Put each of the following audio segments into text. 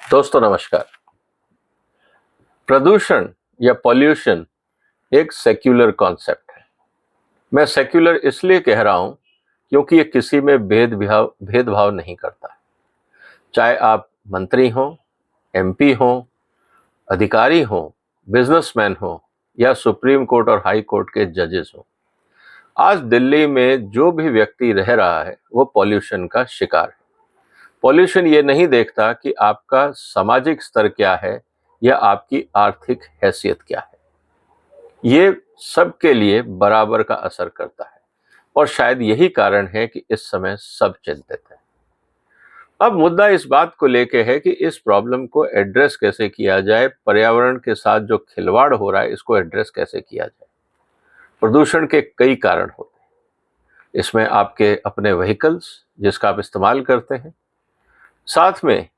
दोस्तों नमस्कार। प्रदूषण या पॉल्यूशन एक सेक्युलर कॉन्सेप्ट है। मैं सेक्युलर इसलिए कह रहा हूं क्योंकि ये किसी में भेदभाव नहीं करता। चाहे आप मंत्री हो, एमपी हो, अधिकारी हो, बिजनेसमैन हो या सुप्रीम कोर्ट और हाई कोर्ट के जजेस हो। आज दिल्ली में जो भी व्यक्ति रह रहा है वो पॉल्यूशन का शिकार है। पॉल्यूशन ये नहीं देखता कि आपका सामाजिक स्तर क्या है या आपकी आर्थिक हैसियत क्या है। ये सबके लिए बराबर का असर करता है और शायद यही कारण है कि इस समय सब चिंतित हैं। अब मुद्दा इस बात को लेके है कि इस प्रॉब्लम को एड्रेस कैसे किया जाए, पर्यावरण के साथ जो खिलवाड़ हो रहा है इसको एड्रेस कैसे किया जाए। प्रदूषण के कई कारण होते हैं। इसमें आपके अपने व्हीकल्स जिसका आप इस्तेमाल करते हैं, साथ में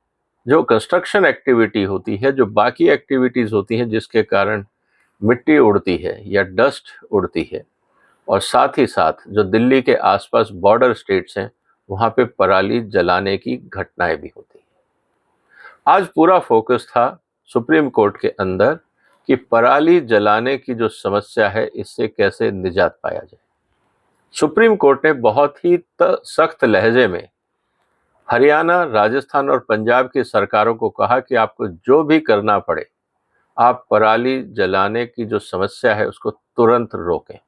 जो कंस्ट्रक्शन एक्टिविटी होती है, जो बाकी एक्टिविटीज होती हैं जिसके कारण मिट्टी उड़ती है या डस्ट उड़ती है, और साथ ही साथ जो दिल्ली के आसपास बॉर्डर स्टेट्स हैं वहाँ पे पराली जलाने की घटनाएं भी होती हैं। आज पूरा फोकस था सुप्रीम कोर्ट के अंदर कि पराली जलाने की जो समस्या है इससे कैसे निजात पाया जाए। सुप्रीम कोर्ट ने बहुत ही सख्त लहजे में हरियाणा, राजस्थान और पंजाब की सरकारों को कहा कि आपको जो भी करना पड़े आप पराली जलाने की जो समस्या है उसको तुरंत रोकें।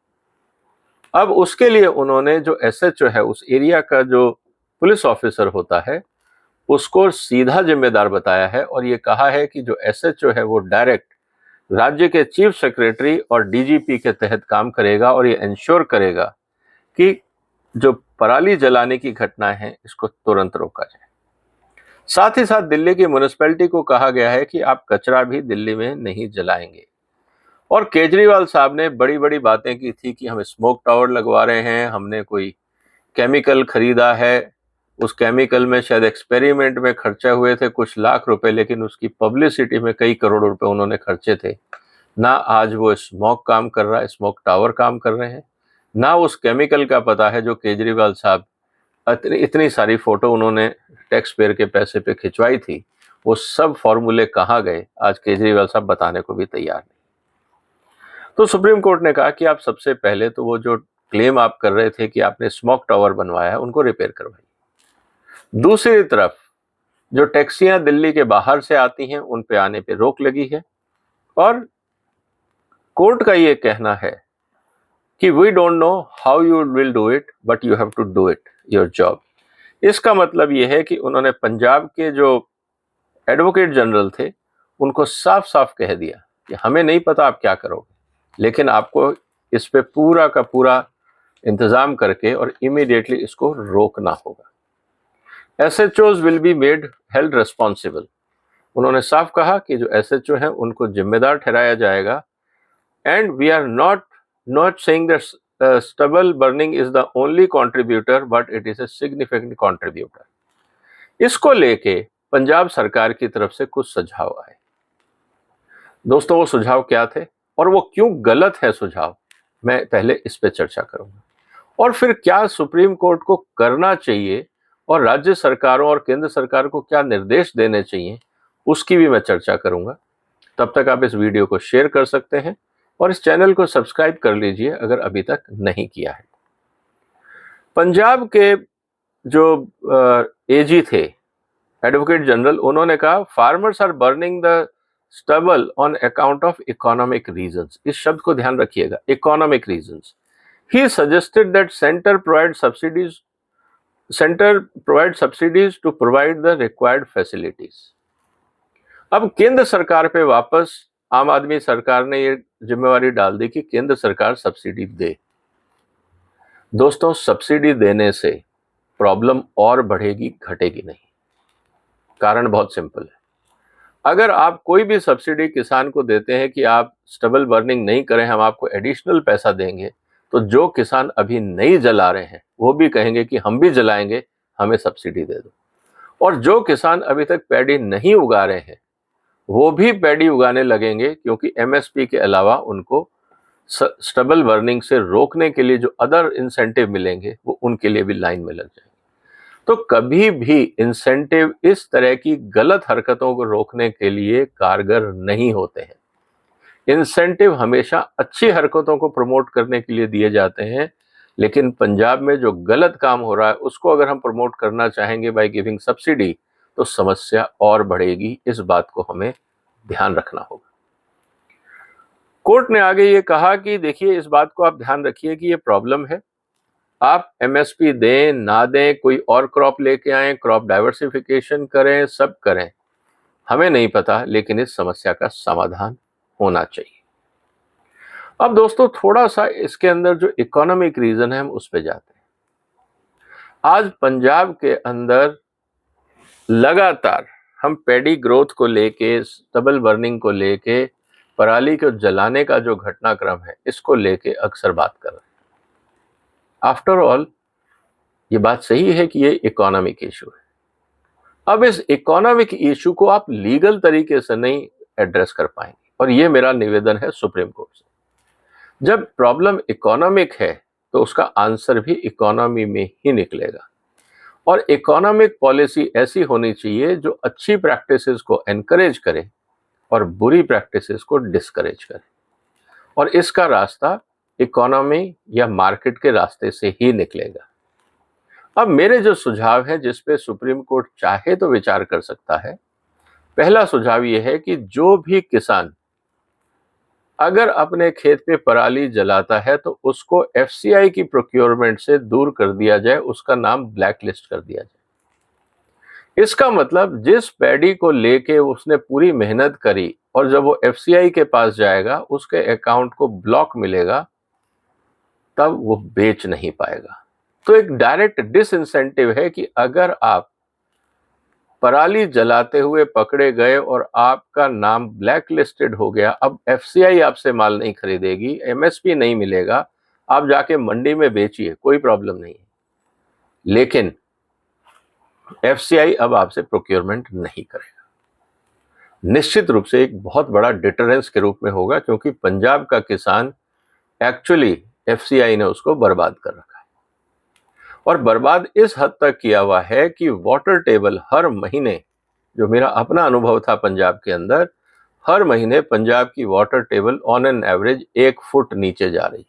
अब उसके लिए उन्होंने जो एसएचओ है, उस एरिया का जो पुलिस ऑफिसर होता है, उसको सीधा जिम्मेदार बताया है और ये कहा है कि जो एसएचओ है वो डायरेक्ट राज्य के चीफ सेक्रेटरी और डीजीपी के तहत काम करेगा और ये इंश्योर करेगा कि जो पराली जलाने की घटना है इसको तुरंत रोका जाए। साथ ही साथ दिल्ली की म्युनिसिपैलिटी को कहा गया है कि आप कचरा भी दिल्ली में नहीं जलाएंगे। और केजरीवाल साहब ने बड़ी बड़ी बातें की थी कि हम स्मोक टावर लगवा रहे हैं, हमने कोई केमिकल खरीदा है, उस केमिकल में शायद एक्सपेरिमेंट में खर्चा हुए थे कुछ लाख रुपए, लेकिन उसकी पब्लिसिटी में कई करोड़ रुपए उन्होंने खर्चे थे। ना आज वो स्मोक काम कर रहा है, स्मोक टावर काम कर रहे हैं, ना उस केमिकल का पता है जो केजरीवाल साहब इतनी सारी फोटो उन्होंने टैक्स पेयर के पैसे पे खिंचवाई थी, वो सब फॉर्मूले कहाँ गए आज केजरीवाल साहब बताने को भी तैयार नहीं। तो सुप्रीम कोर्ट ने कहा कि आप सबसे पहले तो वो जो क्लेम आप कर रहे थे कि आपने स्मोक टावर बनवाया है उनको रिपेयर करवाइए। दूसरी तरफ जो टैक्सियां दिल्ली के बाहर से आती हैं उन पे आने पे रोक लगी है और कोर्ट का ये कहना है कि we don't know how you will do it but you have to do it your job. इसका मतलब ये है कि उन्होंने पंजाब के जो एडवोकेट जनरल थे उनको साफ साफ कह दिया कि हमें नहीं पता आप क्या करोगे, लेकिन आपको इस पे पूरा का पूरा इंतजाम करके और इमीडिएटली इसको रोकना होगा। SHOs will be made held responsible. उन्होंने साफ कहा कि जो एसएचओ हैं उनको जिम्मेदार ठहराया जाएगा। And we are not saying that stubble burning is the only contributor but it is a significant contributor. इसको लेके पंजाब सरकार की तरफ से कुछ सुझाव आए। दोस्तों वो सुझाव क्या थे और वो क्यों गलत है सुझाव, मैं पहले इस पे चर्चा करूंगा। और फिर क्या सुप्रीम कोर्ट को करना चाहिए और राज्य सरकारों और केंद्र सरकार को क्या निर्देश देने चाहिए उसकी भी मैं चर्चा करूंगा। तब तक आप इस वीडियो को शेयर कर सकते हैं और इस चैनल को सब्सक्राइब कर लीजिए अगर अभी तक नहीं किया है। पंजाब के जो एजी थे, एडवोकेट जनरल, उन्होंने कहा farmers are burning the stubble on account of economic reasons. इस शब्द को ध्यान रखिएगा, economic reasons. He suggested that centre provide subsidies to provide the required facilities. अब केंद्र सरकार पे वापस आम आदमी सरकार ने ये जिम्मेवारी डाल दी कि केंद्र सरकार सब्सिडी दे। दोस्तों सब्सिडी देने से प्रॉब्लम और बढ़ेगी, घटेगी नहीं। कारण बहुत सिंपल है। अगर आप कोई भी सब्सिडी किसान को देते हैं कि आप स्टबल बर्निंग नहीं करें, हम आपको एडिशनल पैसा देंगे, तो जो किसान अभी नहीं जला रहे हैं वो भी कहेंगे कि हम भी जलाएंगे, हमें सब्सिडी दे दो। और जो किसान अभी तक पैडी नहीं उगा रहे हैं वो भी पैडी उगाने लगेंगे, क्योंकि एमएसपी के अलावा उनको स्टबल बर्निंग से रोकने के लिए जो अदर इंसेंटिव मिलेंगे वो उनके लिए भी लाइन में लग जाएंगे। तो कभी भी इंसेंटिव इस तरह की गलत हरकतों को रोकने के लिए कारगर नहीं होते हैं। इंसेंटिव हमेशा अच्छी हरकतों को प्रमोट करने के लिए दिए जाते हैं, लेकिन पंजाब में जो गलत काम हो रहा है उसको अगर हम प्रमोट करना चाहेंगे बाय गिविंग सब्सिडी, तो समस्या और बढ़ेगी। इस बात को हमें ध्यान रखना होगा। कोर्ट ने आगे ये कहा कि देखिए, इस बात को आप ध्यान रखिए कि ये प्रॉब्लम है, आप एमएसपी दें ना दें, कोई और क्रॉप लेके आएं, क्रॉप डाइवर्सिफिकेशन करें, सब करें, हमें नहीं पता, लेकिन इस समस्या का समाधान होना चाहिए। अब दोस्तों, थोड़ा सा इसके अंदर जो इकोनॉमिक रीजन है हम उस पे जाते हैं। आज पंजाब के अंदर लगातार हम पैडी ग्रोथ को लेके, स्टबल बर्निंग को लेके, पराली को जलाने का जो घटनाक्रम है इसको लेके अक्सर बात कर रहे हैं। आफ्टर ऑल ये बात सही है कि ये इकोनॉमिक इशू है। अब इस इकोनॉमिक इशू को आप लीगल तरीके से नहीं एड्रेस कर पाएंगे, और ये मेरा निवेदन है सुप्रीम कोर्ट से। जब प्रॉब्लम इकोनॉमिक है तो उसका आंसर भी इकोनॉमी में ही निकलेगा, और इकोनॉमिक पॉलिसी ऐसी होनी चाहिए जो अच्छी प्रैक्टिसेस को एनकरेज करे और बुरी प्रैक्टिसेस को डिस्करेज करे, और इसका रास्ता इकोनॉमी या मार्केट के रास्ते से ही निकलेगा। अब मेरे जो सुझाव हैं जिस पे सुप्रीम कोर्ट चाहे तो विचार कर सकता है, पहला सुझाव ये है कि जो भी किसान अगर अपने खेत पे पराली जलाता है तो उसको एफसीआई की प्रोक्योरमेंट से दूर कर दिया जाए, उसका नाम ब्लैक लिस्ट कर दिया जाए। इसका मतलब जिस पैडी को लेके उसने पूरी मेहनत करी और जब वो एफसीआई के पास जाएगा उसके अकाउंट को ब्लॉक मिलेगा, तब वो बेच नहीं पाएगा। तो एक डायरेक्ट डिसइंसेंटिव है कि अगर आप पराली जलाते हुए पकड़े गए और आपका नाम ब्लैक लिस्टेड हो गया, अब एफसीआई आपसे माल नहीं खरीदेगी, एमएसपी नहीं मिलेगा, आप जाके मंडी में बेचिए, कोई प्रॉब्लम नहीं है, लेकिन एफसीआई अब आपसे प्रोक्योरमेंट नहीं करेगा। निश्चित रूप से एक बहुत बड़ा डिटरेंस के रूप में होगा, क्योंकि पंजाब का किसान एक्चुअली एफसीआई ने उसको बर्बाद कर रखा है, और बर्बाद इस हद तक किया हुआ है कि वाटर टेबल हर महीने, जो मेरा अपना अनुभव था पंजाब के अंदर, हर महीने पंजाब की water table on an average 1 foot नीचे जा रही है।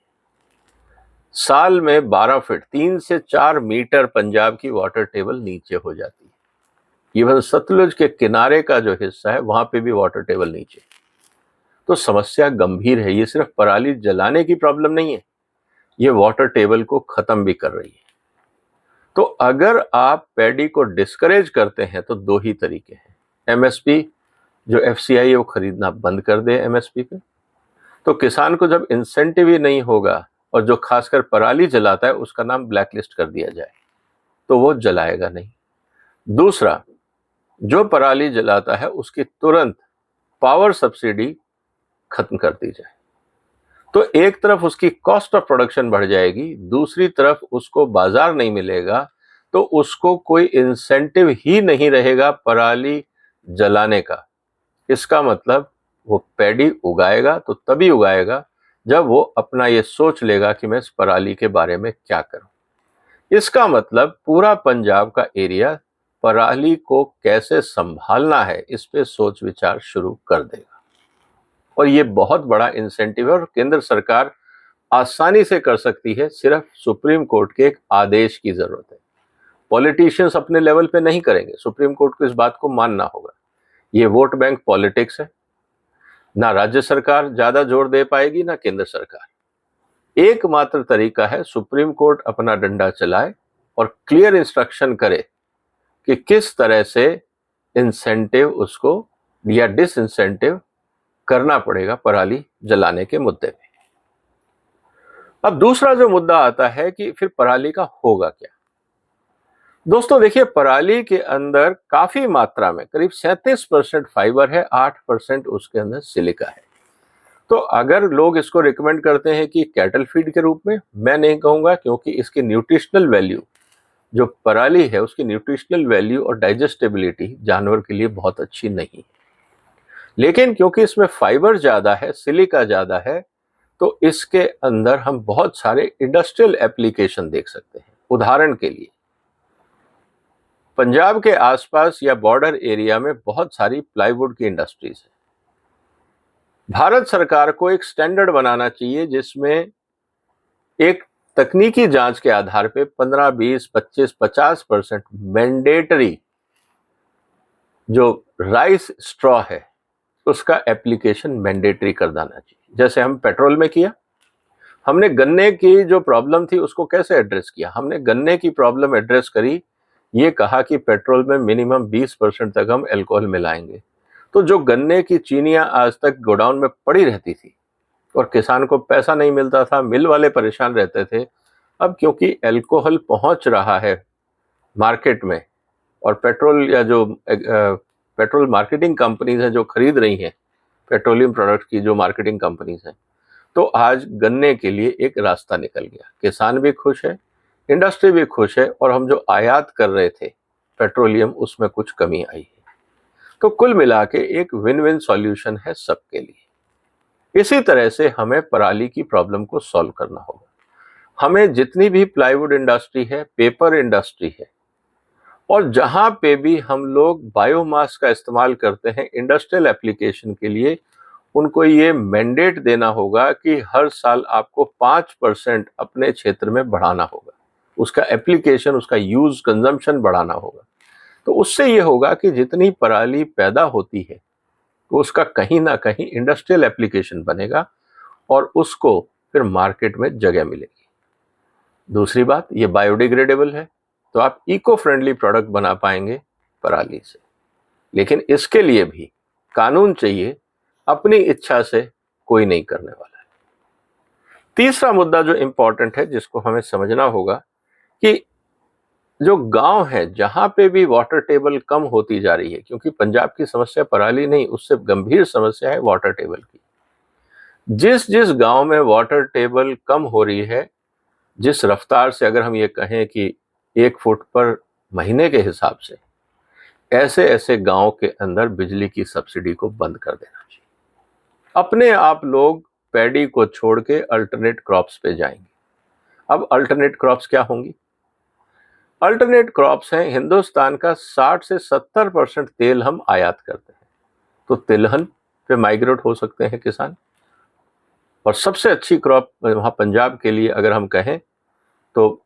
साल में 12 फीट, 3 से 4 मीटर पंजाब की वाटर टेबल नीचे हो जाती है। इवन सतलुज के किनारे का जो हिस्सा है वहां पे भी वाटर टेबल नीचे। तो समस्या गंभीर है। ये सिर्फ पराली जलाने की प्रॉब्लम नहीं है, ये वाटर टेबल को खत्म भी कर रही है। तो अगर आप पैडी को डिस्करेज करते हैं तो 2 ही तरीके हैं। एमएसपी जो एफसीआई है वो खरीदना बंद कर दे एमएसपी पे, तो किसान को जब इंसेंटिव ही नहीं होगा, और जो खासकर पराली जलाता है उसका नाम ब्लैक लिस्ट कर दिया जाए, तो वो जलाएगा नहीं। दूसरा, जो पराली जलाता है उसकी तुरंत पावर सब्सिडी खत्म कर दी जाए, तो एक तरफ उसकी कॉस्ट ऑफ प्रोडक्शन बढ़ जाएगी, दूसरी तरफ उसको बाजार नहीं मिलेगा, तो उसको कोई इंसेंटिव ही नहीं रहेगा पराली जलाने का। इसका मतलब वो पैडी उगाएगा तो तभी उगाएगा जब वो अपना ये सोच लेगा कि मैं इस पराली के बारे में क्या करूं। इसका मतलब पूरा पंजाब का एरिया पराली को कैसे संभालना है इस पे सोच विचार शुरू कर देगा, और ये बहुत बड़ा इंसेंटिव है, और केंद्र सरकार आसानी से कर सकती है, सिर्फ सुप्रीम कोर्ट के एक आदेश की जरूरत है। पॉलिटिशियंस अपने लेवल पे नहीं करेंगे, सुप्रीम कोर्ट को इस बात को मानना होगा। ये वोट बैंक पॉलिटिक्स है, ना राज्य सरकार ज्यादा जोर दे पाएगी ना केंद्र सरकार। एकमात्र तरीका है सुप्रीम कोर्ट अपना डंडा चलाए और क्लियर इंस्ट्रक्शन करे कि किस तरह से इंसेंटिव उसको या डिसइंसेंटिव करना पड़ेगा पराली जलाने के मुद्दे में। अब दूसरा जो मुद्दा आता है कि फिर पराली का होगा क्या। दोस्तों देखिए, पराली के अंदर काफी मात्रा में करीब 37% फाइबर है, 8% उसके अंदर सिलिका है। तो अगर लोग इसको रिकमेंड करते हैं कि कैटल फीड के रूप में, मैं नहीं कहूंगा, क्योंकि इसकी न्यूट्रिशनल वैल्यू, जो पराली है उसकी न्यूट्रिशनल वैल्यू और डाइजेस्टेबिलिटी जानवर के लिए बहुत अच्छी नहीं है। लेकिन क्योंकि इसमें फाइबर ज्यादा है, सिलिका ज्यादा है, तो इसके अंदर हम बहुत सारे इंडस्ट्रियल एप्लीकेशन देख सकते हैं। उदाहरण के लिए पंजाब के आसपास या बॉर्डर एरिया में बहुत सारी प्लाईवुड की इंडस्ट्रीज है। भारत सरकार को एक स्टैंडर्ड बनाना चाहिए जिसमें एक तकनीकी जांच के आधार पे 15, 20, 25, 50% मैंडेटरी जो राइस स्ट्रॉ है उसका एप्लीकेशन मैंडेटरी कर देना चाहिए। जैसे हम पेट्रोल में किया, हमने गन्ने की जो प्रॉब्लम थी उसको कैसे एड्रेस किया, हमने गन्ने की प्रॉब्लम एड्रेस करी, ये कहा कि पेट्रोल में मिनिमम 20% तक हम अल्कोहल मिलाएंगे। तो जो गन्ने की चीनियां आज तक गोडाउन में पड़ी रहती थी और किसान को पैसा नहीं मिलता था, मिल वाले परेशान रहते थे, अब क्योंकि अल्कोहल पहुंच रहा है मार्केट में और पेट्रोल या जो पेट्रोल मार्केटिंग कंपनीज हैं जो खरीद रही हैं पेट्रोलियम प्रोडक्ट की जो मार्केटिंग कंपनीज हैं, तो आज गन्ने के लिए एक रास्ता निकल गया। किसान भी खुश है, इंडस्ट्री भी खुश है और हम जो आयात कर रहे थे पेट्रोलियम उसमें कुछ कमी आई है। तो कुल मिला के एक विन विन सॉल्यूशन है सबके लिए। इसी तरह से हमें पराली की प्रॉब्लम को सॉल्व करना होगा। हमें जितनी भी प्लाईवुड इंडस्ट्री है, पेपर इंडस्ट्री है और जहां पे भी हम लोग बायोमास का इस्तेमाल करते हैं इंडस्ट्रियल एप्लीकेशन के लिए, उनको ये मैंडेट देना होगा कि हर साल आपको 5% अपने क्षेत्र में बढ़ाना होगा, उसका एप्लीकेशन, उसका यूज, कंजम्पशन बढ़ाना होगा। तो उससे ये होगा कि जितनी पराली पैदा होती है तो उसका कहीं ना कहीं इंडस्ट्रियल एप्लीकेशन बनेगा और उसको फिर मार्केट में जगह मिलेगी। दूसरी बात, ये बायोडिग्रेडेबल है तो आप इको फ्रेंडली प्रोडक्ट बना पाएंगे पराली से। लेकिन इसके लिए भी कानून चाहिए, अपनी इच्छा से कोई नहीं करने वाला है। तीसरा मुद्दा जो इंपॉर्टेंट है जिसको हमें समझना होगा कि जो गांव है जहां पे भी वाटर टेबल कम होती जा रही है, क्योंकि पंजाब की समस्या पराली नहीं, उससे गंभीर समस्या है वाटर टेबल की। जिस जिस गांव में वाटर टेबल कम हो रही है, जिस रफ्तार से, अगर हम ये कहें कि 1 फुट पर महीने के हिसाब से, ऐसे ऐसे गांव के अंदर बिजली की सब्सिडी को बंद कर देना चाहिए। अपने आप लोग पैडी को छोड़ के अल्टरनेट क्रॉप्स पे जाएंगे। अब अल्टरनेट क्रॉप्स क्या होंगी? अल्टरनेट क्रॉप्स हैं, हिंदुस्तान का 60 से 70% तेल हम आयात करते हैं, तो तिलहन पे माइग्रेट हो सकते हैं किसान। और सबसे अच्छी क्रॉप वहां पंजाब के लिए अगर हम कहें तो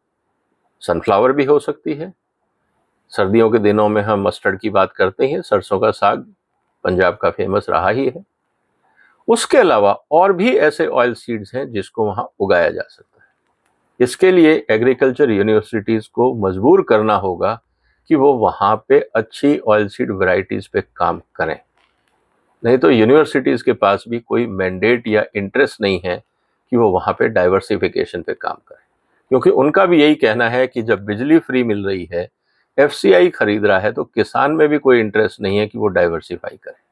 सनफ्लावर भी हो सकती है। सर्दियों के दिनों में हम मस्टर्ड की बात करते हैं, सरसों का साग पंजाब का फेमस रहा ही है। उसके अलावा और भी ऐसे ऑयल सीड्स हैं जिसको वहां उगाया जा सकता है। इसके लिए एग्रीकल्चर यूनिवर्सिटीज को मजबूर करना होगा कि वो वहां पे अच्छी ऑयल सीड वैरायटीज पे काम करें। नहीं तो यूनिवर्सिटीज के पास भी कोई मैंडेट या इंटरेस्ट नहीं है कि वो वहां पे डाइवर्सिफिकेशन पे काम करें, क्योंकि उनका भी यही कहना है कि जब बिजली फ्री मिल रही है, एफसीआई खरीद रहा है, तो किसान में भी कोई इंटरेस्ट नहीं है कि वो डाइवर्सिफाई करे।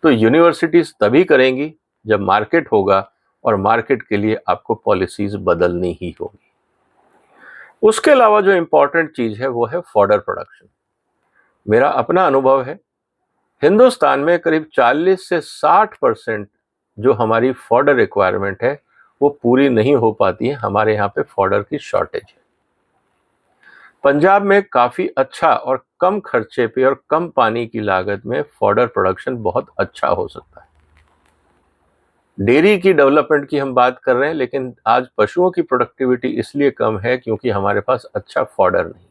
तो यूनिवर्सिटीज तभी करेंगी जब मार्केट होगा और मार्केट के लिए आपको पॉलिसीज बदलनी ही होगी। उसके अलावा जो इंपॉर्टेंट चीज है वो है फॉडर प्रोडक्शन। मेरा अपना अनुभव है, हिंदुस्तान में करीब 40 से 60% जो हमारी फॉडर रिक्वायरमेंट है वो पूरी नहीं हो पाती है। हमारे यहाँ पे फॉडर की शॉर्टेज है। पंजाब में काफी अच्छा और कम खर्चे पे और कम पानी की लागत में फॉडर प्रोडक्शन बहुत अच्छा हो सकता है। डेयरी की डेवलपमेंट की हम बात कर रहे हैं, लेकिन आज पशुओं की प्रोडक्टिविटी इसलिए कम है क्योंकि हमारे पास अच्छा फॉडर नहीं।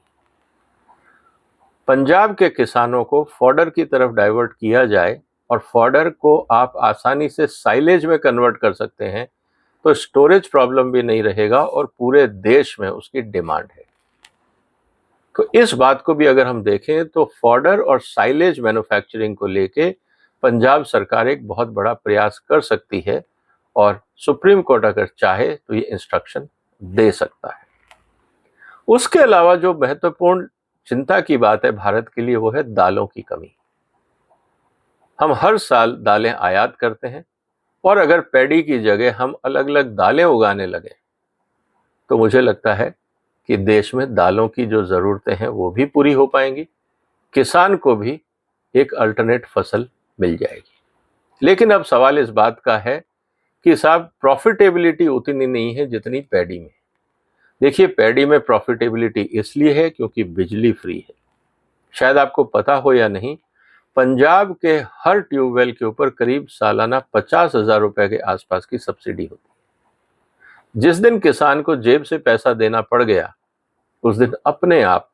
पंजाब के किसानों को फॉडर की तरफ डाइवर्ट किया जाए और फॉडर को आप आसानी से साइलेज में कन्वर्ट कर सकते हैं, तो स्टोरेज प्रॉब्लम भी नहीं रहेगा और पूरे देश में उसकी डिमांड है। तो इस बात को भी अगर हम देखें तो फॉडर और साइलेज मैन्युफैक्चरिंग को लेके पंजाब सरकार एक बहुत बड़ा प्रयास कर सकती है और सुप्रीम कोर्ट अगर चाहे तो ये इंस्ट्रक्शन दे सकता है। उसके अलावा जो महत्वपूर्ण चिंता की बात है भारत के लिए वो है दालों की कमी। हम हर साल दालें आयात करते हैं और अगर पैडी की जगह हम अलग अलग दालें उगाने लगे तो मुझे लगता है कि देश में दालों की जो ज़रूरतें हैं वो भी पूरी हो पाएंगी, किसान को भी एक अल्टरनेट फसल मिल जाएगी। लेकिन अब सवाल इस बात का है कि साहब प्रॉफिटेबिलिटी उतनी नहीं है जितनी पैडी में। देखिए, पैडी में प्रॉफिटेबिलिटी इसलिए है क्योंकि बिजली फ्री है। शायद आपको पता हो या नहीं, पंजाब के हर ट्यूबवेल के ऊपर करीब सालाना 50,000 रुपए के आसपास की सब्सिडी होती है। जिस दिन किसान को जेब से पैसा देना पड़ गया, उस दिन अपने आप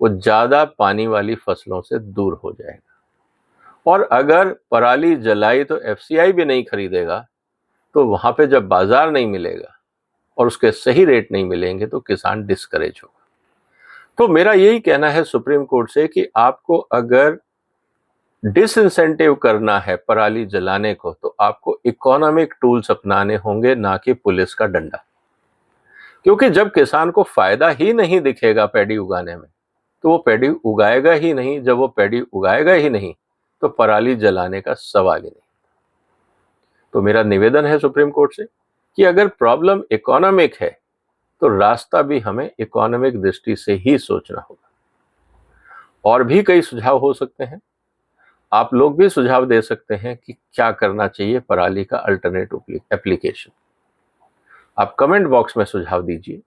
वो ज्यादा पानी वाली फसलों से दूर हो जाएगा। और अगर पराली जलाई तो एफसीआई भी नहीं खरीदेगा, तो वहां पे जब बाजार नहीं मिलेगा और उसके सही रेट नहीं मिलेंगे तो किसान डिस्करेज होगा। तो मेरा यही कहना है सुप्रीम कोर्ट से कि आपको अगर डिसइंसेंटिव करना है पराली जलाने को, तो आपको इकोनॉमिक टूल्स अपनाने होंगे, ना कि पुलिस का डंडा। क्योंकि जब किसान को फायदा ही नहीं दिखेगा पैडी उगाने में, तो वो पैडी उगाएगा ही नहीं। जब वो पैडी उगाएगा ही नहीं, तो पराली जलाने का सवाल ही नहीं। तो मेरा निवेदन है सुप्रीम कोर्ट से कि अगर प्रॉब्लम इकोनॉमिक है, तो रास्ता भी हमें इकोनॉमिक दृष्टि से ही सोचना होगा। और भी कई सुझाव हो सकते हैं, आप लोग भी सुझाव दे सकते हैं कि क्या करना चाहिए पराली का अल्टरनेटिव एप्लीकेशन। आप कमेंट बॉक्स में सुझाव दीजिए।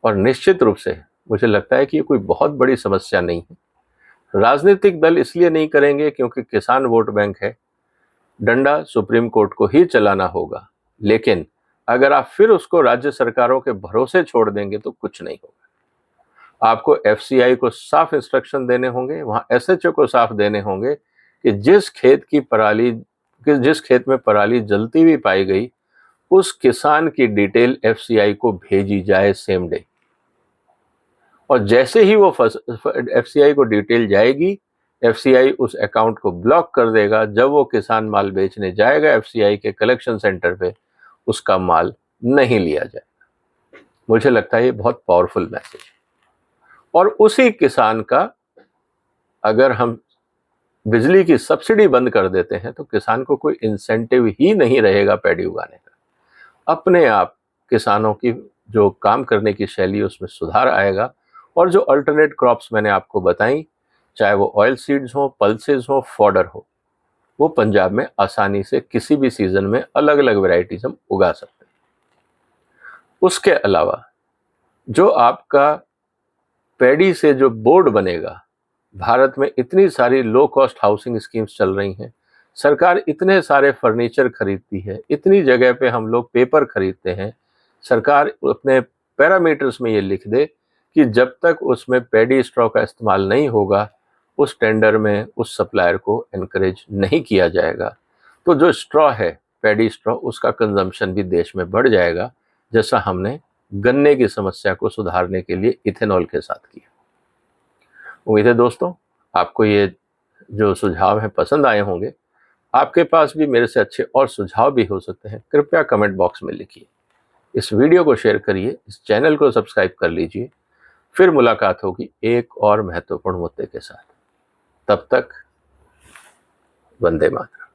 और निश्चित रूप से मुझे लगता है कि ये कोई बहुत बड़ी समस्या नहीं है। राजनीतिक दल इसलिए नहीं करेंगे क्योंकि किसान वोट बैंक है, डंडा सुप्रीम कोर्ट को ही चलाना होगा। लेकिन अगर आप फिर उसको राज्य सरकारों के भरोसे छोड़ देंगे तो कुछ नहीं होगा। आपको एफसीआई को साफ इंस्ट्रक्शन देने होंगे, वहां एसएचओ को साफ देने होंगे कि जिस खेत में पराली जलती हुई पाई गई, उस किसान की डिटेल एफसीआई को भेजी जाए सेम डे। और जैसे ही वो एफसीआई को डिटेल जाएगी, एफसीआई उस अकाउंट को ब्लॉक कर देगा। जब वो किसान माल बेचने जाएगा एफसीआई के कलेक्शन सेंटर पे, उसका माल नहीं लिया जाएगा। मुझे लगता है ये बहुत पावरफुल मैसेज है। और उसी किसान का अगर हम बिजली की सब्सिडी बंद कर देते हैं, तो किसान को कोई इंसेंटिव ही नहीं रहेगा पैडी उगाने का। अपने आप किसानों की जो काम करने की शैली, उसमें सुधार आएगा। और जो अल्टरनेट क्रॉप्स मैंने आपको बताई, चाहे वो ऑयल सीड्स हो, पल्सेस हो, फॉडर हो, वो पंजाब में आसानी से किसी भी सीजन में अलग अलग वैरायटीज हम उगा सकते हैं। उसके अलावा जो आपका पैडी से जो बोर्ड बनेगा, भारत में इतनी सारी लो कॉस्ट हाउसिंग स्कीम्स चल रही हैं, सरकार इतने सारे फर्नीचर खरीदती है, इतनी जगह पे हम लोग पेपर खरीदते हैं। सरकार अपने पैरामीटर्स में ये लिख दे कि जब तक उसमें पैडी स्ट्रॉ का इस्तेमाल नहीं होगा, उस टेंडर में उस सप्लायर को एनकरेज नहीं किया जाएगा। तो जो स्ट्रॉ है, पैडी स्ट्रॉ, उसका कंजम्पशन भी देश में बढ़ जाएगा, जैसा हमने गन्ने की समस्या को सुधारने के लिए इथेनॉल के साथ किया। उम्मीद है दोस्तों आपको ये जो सुझाव हैं पसंद आए होंगे। आपके पास भी मेरे से अच्छे और सुझाव भी हो सकते हैं, कृपया कमेंट बॉक्स में लिखिए। इस वीडियो को शेयर करिए, इस चैनल को सब्सक्राइब कर लीजिए। फिर मुलाकात होगी एक और महत्वपूर्ण मुद्दे के साथ। तब तक वंदे मातरम।